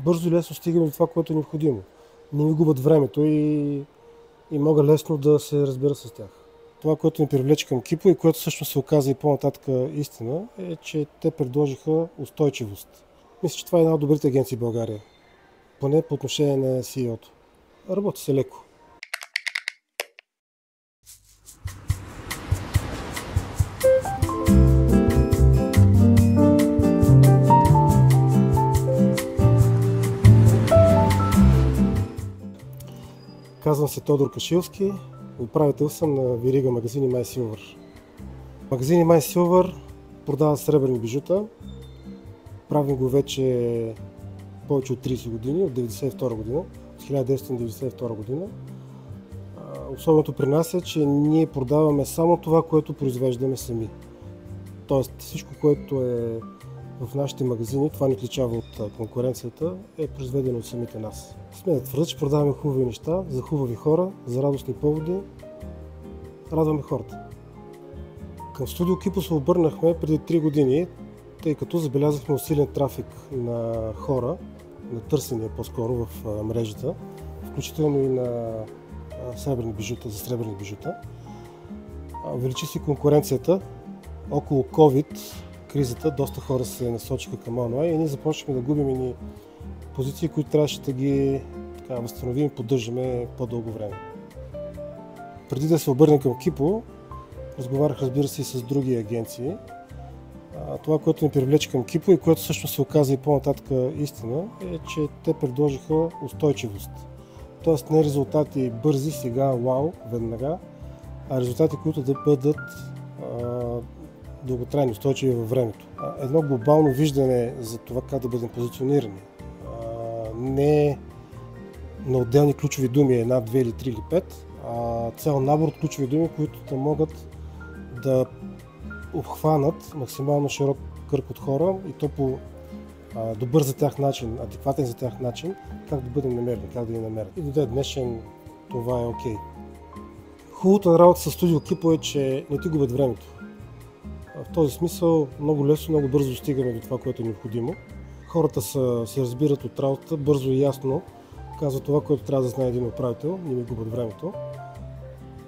бързо и лесно стигаме до това, което е необходимо. Не ми губят времето и мога лесно да се разбера с тях. Това, което ни привлече към Кипо и което всъщност се оказа и по-нататък истина, е, че те предложиха устойчивост. Мисля, че това е една от добрите агенции в България. Поне по отношение на CEO-то. Работи се леко. Казвам се Тодор Кашилски, управител съм на верига магазини MySilver. Магазини MySilver продават сребърни бижута. Правим го вече повече от 30 години, от 1992 година, от 1992 година. Особеното при нас е, че ние продаваме само това, което произвеждаме сами. Тоест всичко, което е в нашите магазини, това ни отличава от конкуренцията, е произведено от самите нас. Смея да твърдя, че продаваме хубави неща, за хубави хора, за радостни поводи. Радваме хората. Към студио Кипо се обърнахме преди 3 години, тъй като забелязахме усилен трафик на хора, на търсения по-скоро в мрежата, включително и на сребърни бижута, за сребърни бижута. Увеличи се конкуренцията. Около COVID кризата доста хора се насочиха към онлайн и ние започнахме да губим и позиции, които трябваше да ги възстановим и поддържаме по-дълго време. Преди да се обърнем към Кипо, разговарях, разбира се, и с други агенции. Това, което ни привлече към Кипо и което всъщност се оказа и по-нататък истина, е, че те предложиха устойчивост. Тоест не резултати бързи, сега, вау, веднага, а резултати, които да бъдат дълготрайни, устойчиви във времето. Едно глобално виждане за това как да бъдем позиционирани. Не на отделни ключови думи, 1, 2 или 3 или 5, а цял набор от ключови думи, които да могат да обхванат максимално широк кръг от хора и то по добър за тях начин, адекватен за тях начин, как да бъдем намерени, как да ги намерят. И до ден днешен това е окей. Хубавото на работа с студио Кипо е, че не ти губят времето. В този смисъл много лесно, много бързо стигаме до това, което е необходимо. Хората се разбират от работата, бързо и ясно казват това, което трябва да знае един управител, не ми губят времето.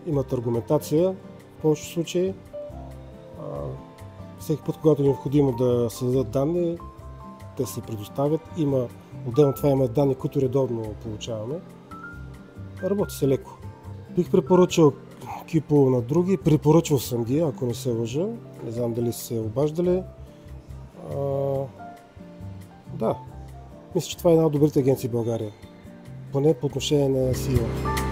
Имат аргументация в повечето случаи. Всеки път, когато е необходимо да се дадат данни, те се предоставят. Отделно това има данни, които редовно получаваме. Работи се леко. Бих препоръчал Кипо на други. Препоръчал съм ги, ако не се лъжа. Не знам дали са се обаждали. Да, мисля, че това е една от добрите агенции в България. Поне по отношение на CEO.